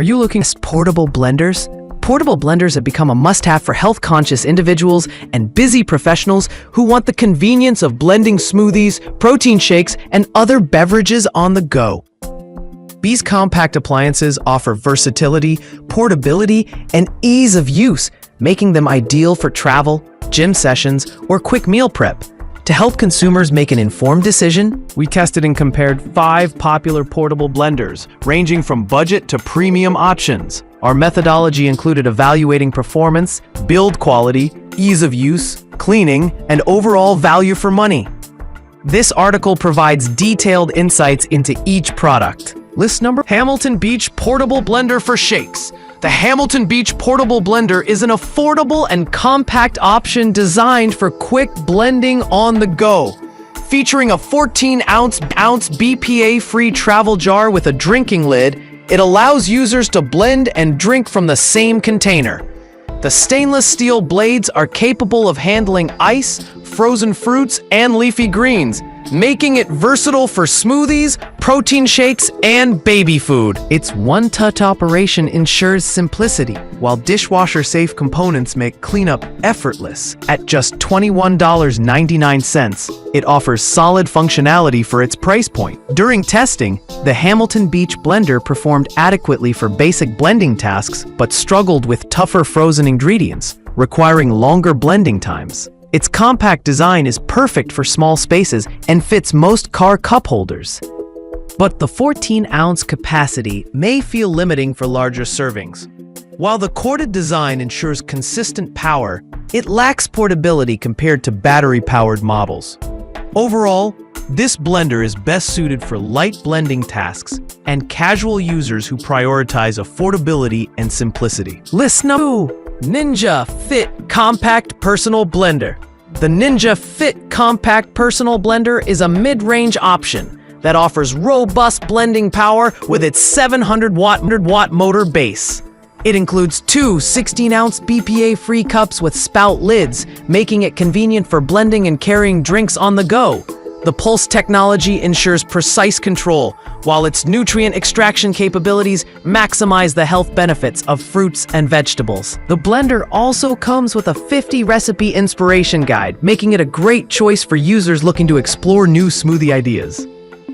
Are you looking at portable blenders? Portable blenders have become a must-have for health-conscious individuals and busy professionals who want the convenience of blending smoothies, protein shakes, and other beverages on the go. These compact appliances offer versatility, portability, and ease of use, making them ideal for travel, gym sessions, or quick meal prep. To help consumers make an informed decision, we tested and compared 5 popular portable blenders, ranging from budget to premium options. Our methodology included evaluating performance, build quality, ease of use, cleaning, and overall value for money. This article provides detailed insights into each product. List number: Hamilton Beach Portable Blender for Shakes. The Hamilton Beach Portable Blender is an affordable and compact option designed for quick blending on the go. Featuring a 14-ounce BPA-free travel jar with a drinking lid, it allows users to blend and drink from the same container. The stainless steel blades are capable of handling ice, frozen fruits, and leafy greens, making it versatile for smoothies, protein shakes, and baby food. Its one-touch operation ensures simplicity, while dishwasher-safe components make cleanup effortless. At just $21.99, it offers solid functionality for its price point. During testing, the Hamilton Beach Blender performed adequately for basic blending tasks, but struggled with tougher frozen ingredients, requiring longer blending times. Its compact design is perfect for small spaces and fits most car cup holders. But the 14-ounce capacity may feel limiting for larger servings. While the corded design ensures consistent power, it lacks portability compared to battery-powered models. Overall, this blender is best suited for light blending tasks and casual users who prioritize affordability and simplicity. List number 2. Ninja Fit Compact Personal Blender. The Ninja Fit Compact Personal Blender is a mid-range option that offers robust blending power with its 700-watt motor base. It includes 2 16-ounce BPA-free cups with spout lids, making it convenient for blending and carrying drinks on the go. The Pulse technology ensures precise control, while its nutrient extraction capabilities maximize the health benefits of fruits and vegetables. The blender also comes with a 50-recipe inspiration guide, making it a great choice for users looking to explore new smoothie ideas.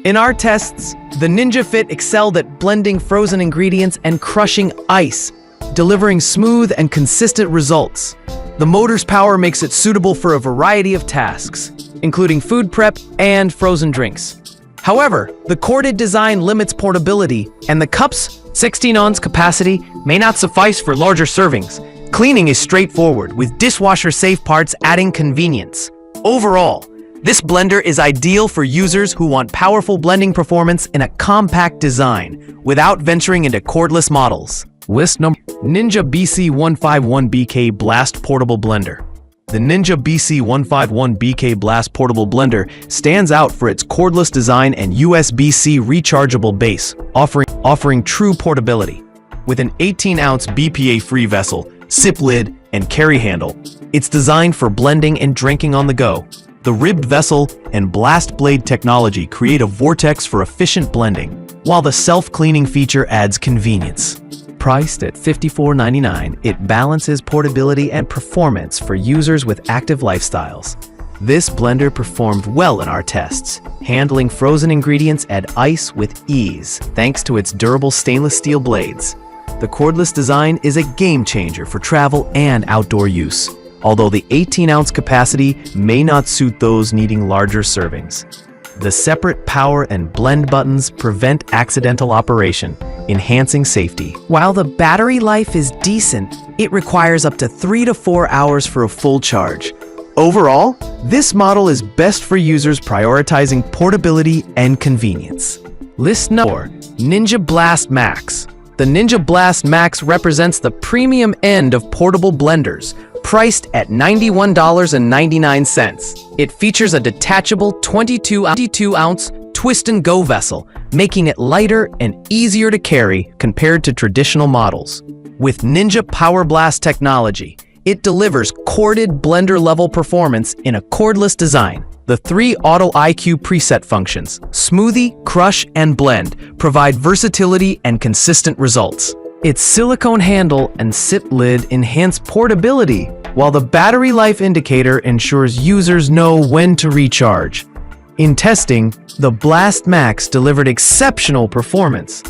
In our tests, the Ninja Fit excelled at blending frozen ingredients and crushing ice, delivering smooth and consistent results. The motor's power makes it suitable for a variety of tasks, including food prep and frozen drinks. However, the corded design limits portability, and the cup's 16-ounce capacity may not suffice for larger servings. Cleaning is straightforward, with dishwasher-safe parts adding convenience. Overall, this blender is ideal for users who want powerful blending performance in a compact design, without venturing into cordless models. List number: Ninja BC151BK Blast Portable Blender. The Ninja BC151BK Blast Portable Blender stands out for its cordless design and USB-C rechargeable base, offering true portability. With an 18-ounce BPA-free vessel, sip lid, and carry handle, it's designed for blending and drinking on the go. The ribbed vessel and blast blade technology create a vortex for efficient blending, while the self-cleaning feature adds convenience. Priced at $54.99, it balances portability and performance for users with active lifestyles. This blender performed well in our tests, handling frozen ingredients and ice with ease, thanks to its durable stainless steel blades. The cordless design is a game changer for travel and outdoor use, although the 18-ounce capacity may not suit those needing larger servings. The separate power and blend buttons prevent accidental operation, enhancing safety. While the battery life is decent, it requires up to 3 to 4 hours for a full charge. Overall, this model is best for users prioritizing portability and convenience. List number 4. Ninja Blast Max. The Ninja Blast Max represents the premium end of portable blenders, priced at $91.99. It features a detachable 22-ounce twist-and-go vessel, making it lighter and easier to carry compared to traditional models. With Ninja Power Blast technology, it delivers corded blender-level performance in a cordless design. The 3 Auto IQ preset functions, Smoothie, Crush, and Blend, provide versatility and consistent results. Its silicone handle and SIP lid enhance portability, while the battery life indicator ensures users know when to recharge. In testing, the Blast Max delivered exceptional performance,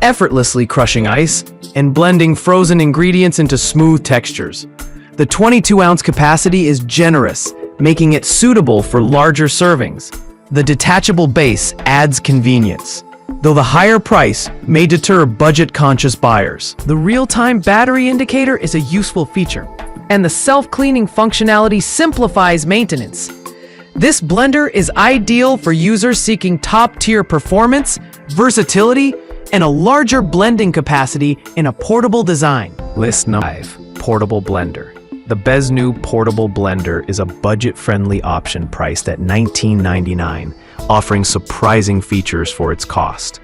effortlessly crushing ice and blending frozen ingredients into smooth textures. The 22-ounce capacity is generous, making it suitable for larger servings. The detachable base adds convenience, though the higher price may deter budget-conscious buyers. The real-time battery indicator is a useful feature, and the self-cleaning functionality simplifies maintenance. This blender is ideal for users seeking top-tier performance, versatility, and a larger blending capacity in a portable design. List 5. Portable blender. The Beznu Portable Blender is a budget-friendly option priced at $19.99, offering surprising features for its cost.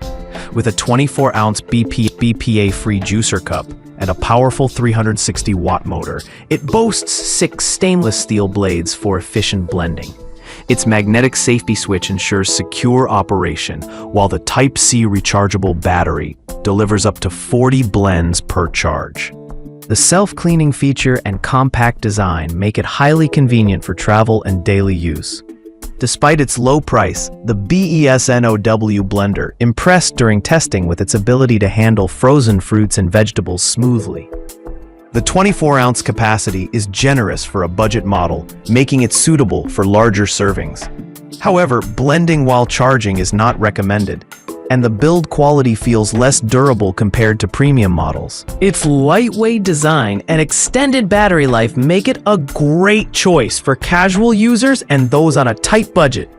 With a 24-ounce BPA-free juicer cup and a powerful 360-watt motor, it boasts 6 stainless steel blades for efficient blending. Its magnetic safety switch ensures secure operation, while the Type-C rechargeable battery delivers up to 40 blends per charge. The self-cleaning feature and compact design make it highly convenient for travel and daily use. Despite its low price, the Beznu blender impressed during testing with its ability to handle frozen fruits and vegetables smoothly. The 24-ounce capacity is generous for a budget model, making it suitable for larger servings. However, blending while charging is not recommended, and the build quality feels less durable compared to premium models. Its lightweight design and extended battery life make it a great choice for casual users and those on a tight budget.